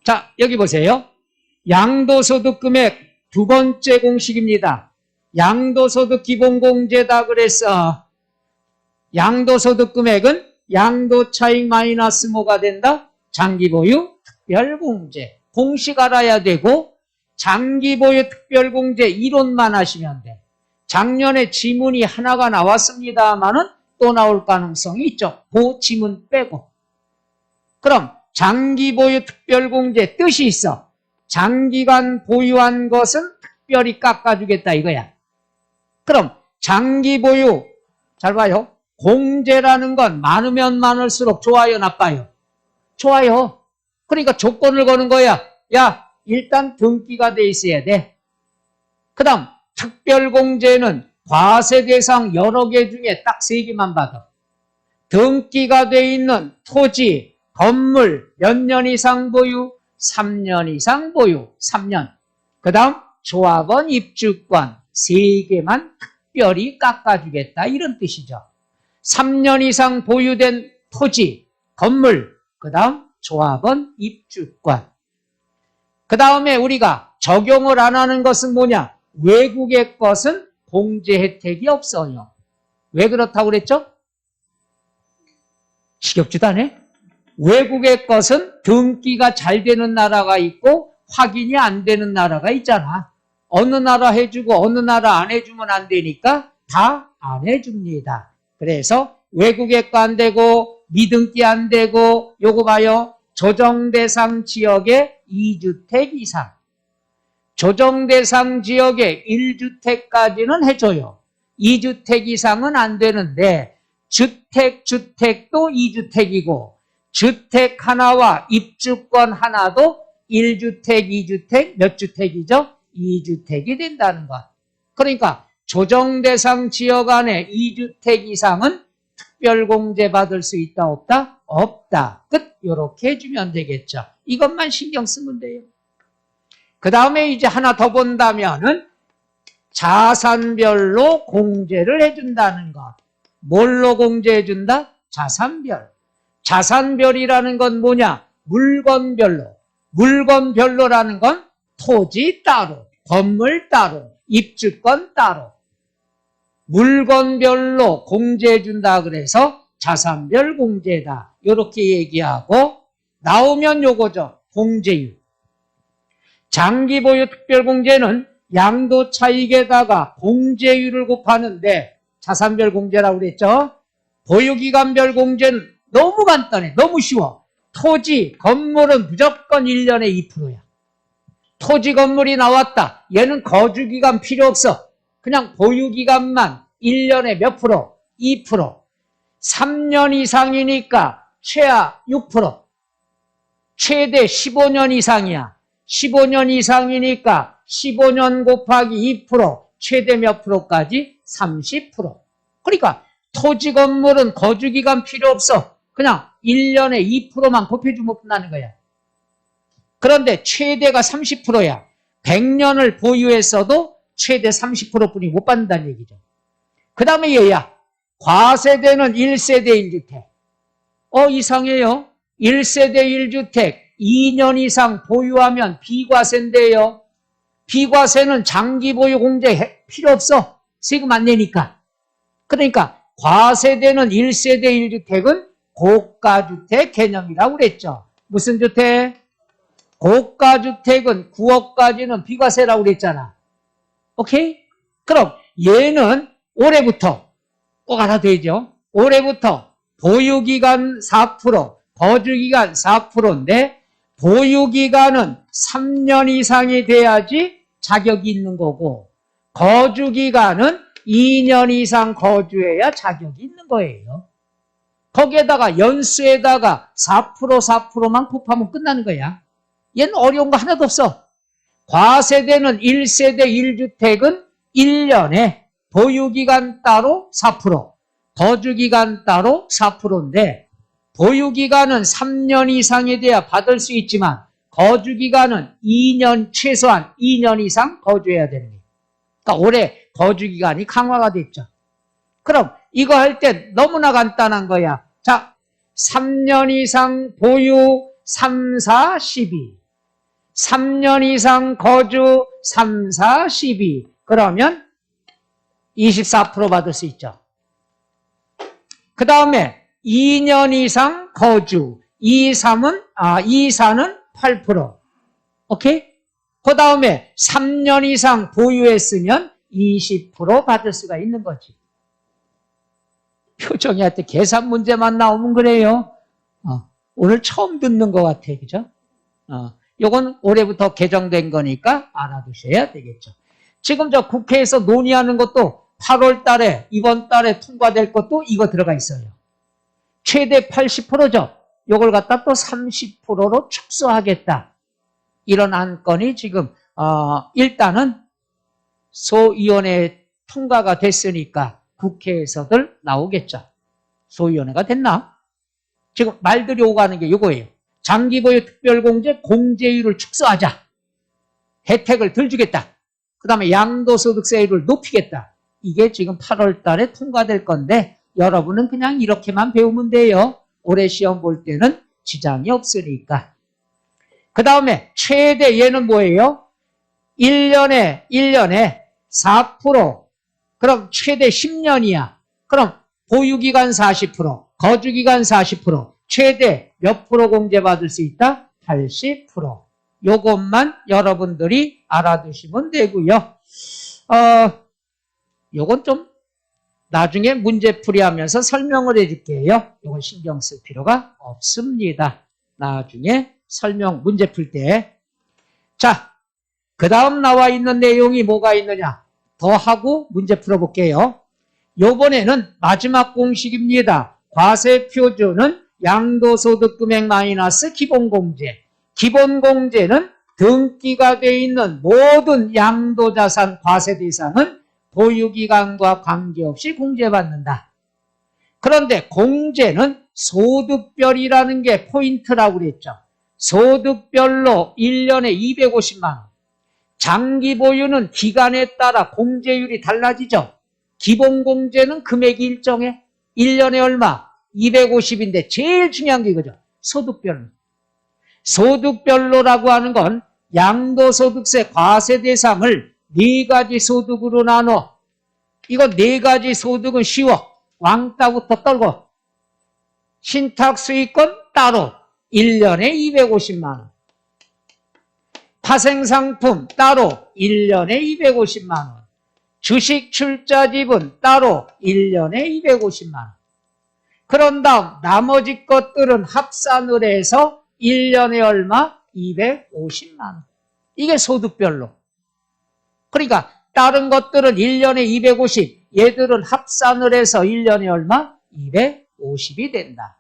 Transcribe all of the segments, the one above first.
자, 여기 보세요. 양도소득 금액 두 번째 공식입니다. 양도소득 기본공제다 그랬어. 양도소득 금액은 양도차익 마이너스 뭐가 된다? 장기보유 특별공제. 공식 알아야 되고 장기보유 특별공제 이론만 하시면 돼. 작년에 지문이 하나가 나왔습니다만은 또 나올 가능성이 있죠. 그 지문 빼고. 그럼 장기보유 특별공제 뜻이 있어. 장기간 보유한 것은 특별히 깎아주겠다 이거야. 그럼 장기보유 잘 봐요. 공제라는 건 많으면 많을수록 좋아요 나빠요? 좋아요. 그러니까 조건을 거는 거야. 야, 일단 등기가 돼 있어야 돼. 그 다음 특별공제는 과세 대상 여러 개 중에 딱 3개만 받아. 등기가 돼 있는 토지, 건물 몇 년 이상 보유? 3년 이상 보유. 3년. 그 다음 조합원 입주권 3개만 특별히 깎아주겠다 이런 뜻이죠. 3년 이상 보유된 토지, 건물, 그 다음 조합원 입주권. 그 다음에 우리가 적용을 안 하는 것은 뭐냐? 외국의 것은 공제 혜택이 없어요. 왜 그렇다고 그랬죠? 지겹지도 않네? 외국의 것은 등기가 잘 되는 나라가 있고 확인이 안 되는 나라가 있잖아. 어느 나라 해주고 어느 나라 안 해주면 안 되니까 다 안 해줍니다. 그래서 외국의 거 안 되고 미등기 안 되고 요거 봐요. 조정대상 지역의 2주택 이상. 조정대상 지역의 1주택까지는 해줘요. 2주택 이상은 안 되는데 주택도 2주택이고 주택 하나와 입주권 하나도 1주택, 2주택 몇 주택이죠? 2주택이 된다는 것. 그러니까 조정대상 지역 안에 2주택 이상은 특별공제 받을 수 있다 없다? 없다. 끝. 이렇게 해주면 되겠죠. 이것만 신경 쓰면 돼요. 그 다음에 이제 하나 더 본다면은 자산별로 공제를 해준다는 것. 뭘로 공제해준다? 자산별. 자산별이라는 건 뭐냐? 물건별로. 물건별로라는 건 토지 따로, 건물 따로, 입주권 따로. 물건별로 공제해준다 그래서 자산별 공제다. 이렇게 얘기하고 나오면 요거죠. 공제율. 장기보유 특별공제는 양도차익에다가 공제율을 곱하는데 자산별 공제라고 그랬죠. 보유기간별 공제는 너무 간단해. 너무 쉬워. 토지, 건물은 무조건 1년에 2%야. 토지, 건물이 나왔다. 얘는 거주기간 필요 없어. 그냥 보유기간만 1년에 몇 프로? 2%. 3년 이상이니까 최하 6%. 최대 15년 이상이야. 15년 이상이니까 15년 곱하기 2%. 최대 몇 프로까지? 30%. 그러니까 토지, 건물은 거주기간 필요 없어. 그냥 1년에 2%만 곱해주면 끝나는 거야. 그런데 최대가 30%야. 100년을 보유했어도 최대 30%뿐이 못 받는다는 얘기죠. 그 다음에 얘야. 과세대는 1세대 1주택. 이상해요. 1세대 1주택 2년 이상 보유하면 비과세인데요. 비과세는 장기보유 공제 필요 없어. 세금 안 내니까. 그러니까 과세대는 1세대 1주택은 고가주택 개념이라고 그랬죠. 무슨 주택? 고가주택은 9억까지는 비과세라고 그랬잖아. 오케이? 그럼 얘는 올해부터 꼭 알아둬야죠. 올해부터 보유기간 4%, 거주기간 4%인데 보유기간은 3년 이상이 돼야지 자격이 있는 거고 거주기간은 2년 이상 거주해야 자격이 있는 거예요. 거기에다가 연수에다가 4%만 곱하면 끝나는 거야. 얘는 어려운 거 하나도 없어. 과세대는 1세대 1주택은 1년에 보유기간 따로 4%, 거주기간 따로 4%인데 보유기간은 3년 이상이 돼야 받을 수 있지만 거주기간은 2년, 최소한 2년 이상 거주해야 되는 거예요. 그러니까 올해 거주기간이 강화가 됐죠. 그럼 이거 할 때 너무나 간단한 거야. 자, 3년 이상 보유 3, 4, 12. 3년 이상 거주 3, 4, 12. 그러면 24% 받을 수 있죠. 그 다음에 2년 이상 거주 2, 3은 2, 4는 8%. 오케이? 그 다음에 3년 이상 보유했으면 20% 받을 수가 있는 거지. 표정이 하여튼 계산 문제만 나오면 그래요. 오늘 처음 듣는 것 같아. 그죠? 요건 올해부터 개정된 거니까 알아두셔야 되겠죠. 지금 저 국회에서 논의하는 것도 8월 달에, 이번 달에 통과될 것도 이거 들어가 있어요. 최대 80%죠. 요걸 갖다 또 30%로 축소하겠다. 이런 안건이 지금, 일단은 소위원회 통과가 됐으니까 국회에서들 나오겠죠. 소위원회가 됐나? 지금 말들이 오가는 게 요거예요. 장기보유 특별공제 공제율을 축소하자. 혜택을 덜 주겠다. 그 다음에 양도소득세율을 높이겠다. 이게 지금 8월 달에 통과될 건데 여러분은 그냥 이렇게만 배우면 돼요. 올해 시험 볼 때는 지장이 없으니까. 그 다음에 최대 얘는 뭐예요? 1년에 4%. 그럼 최대 10년이야. 그럼 보유기간 40%, 거주기간 40%, 최대 몇 프로 공제받을 수 있다? 80%. 요것만 여러분들이 알아두시면 되고요. 요건 좀 나중에 문제풀이 하면서 설명을 해줄게요. 요건 신경 쓸 필요가 없습니다. 나중에 설명 문제 풀 때. 자, 그 다음 나와 있는 내용이 뭐가 있느냐? 더하고 문제 풀어볼게요. 요번에는 마지막 공식입니다. 과세표준은 양도소득금액 마이너스 기본공제. 기본공제는 등기가 되어 있는 모든 양도자산 과세 대상은 보유기간과 관계없이 공제받는다. 그런데 공제는 소득별이라는 게 포인트라고 그랬죠. 소득별로 1년에 250만 원. 장기 보유는 기간에 따라 공제율이 달라지죠. 기본공제는 금액이 일정해. 1년에 얼마? 250인데 제일 중요한 게 이거죠. 소득별로. 소득별로라고 하는 건 양도소득세 과세 대상을 4가지 소득으로 나눠. 이거 4가지 소득은 쉬워. 왕따부터 떨고. 신탁수익권 따로 1년에 250만 원. 파생상품 따로 1년에 250만 원. 주식 출자 지분 따로 1년에 250만 원. 그런 다음 나머지 것들은 합산을 해서 1년에 얼마? 250만 원. 이게 소득별로. 그러니까 다른 것들은 1년에 250, 얘들은 합산을 해서 1년에 얼마? 250이 된다.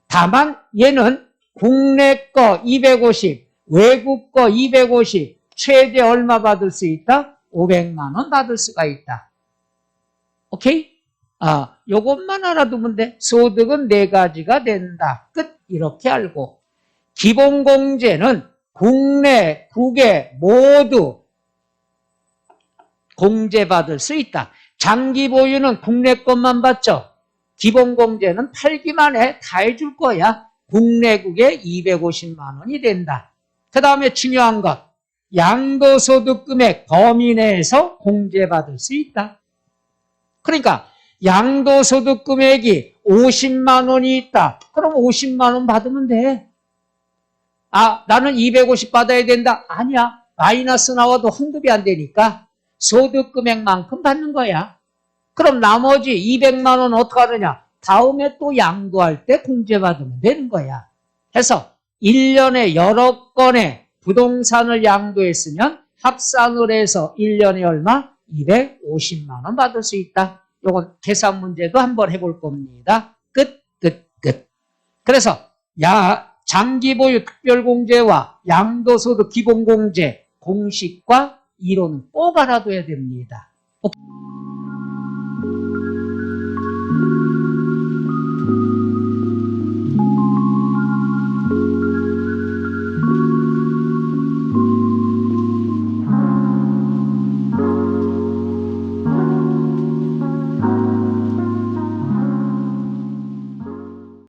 다만 얘는 국내 거 250, 외국 거 250, 최대 얼마 받을 수 있다? 500만 원 받을 수가 있다. 오케이? 요것만 알아두면 돼. 소득은 4가지가 된다. 끝. 이렇게 알고. 기본공제는 국내, 국외 모두 공제받을 수 있다. 장기 보유는 국내 것만 받죠. 기본공제는 팔기만 해. 다 해줄 거야. 국내국에 250만 원이 된다. 그 다음에 중요한 것. 양도소득금액 범위 내에서 공제받을 수 있다. 그러니까 양도소득금액이 50만 원이 있다. 그럼 50만 원 받으면 돼. 나는 250 받아야 된다. 아니야. 마이너스 나와도 환급이 안 되니까 소득금액만큼 받는 거야. 그럼 나머지 200만 원 어떻게 하느냐? 다음에 또 양도할 때 공제받으면 되는 거야. 해서 1년에 여러 건의 부동산을 양도했으면 합산을 해서 1년에 얼마? 250만 원 받을 수 있다. 요건 계산 문제도 한번 해볼 겁니다. 끝. 그래서 장기 보유 특별공제와 양도소득 기본공제 공식과 이론은 꼭 알아둬야 됩니다.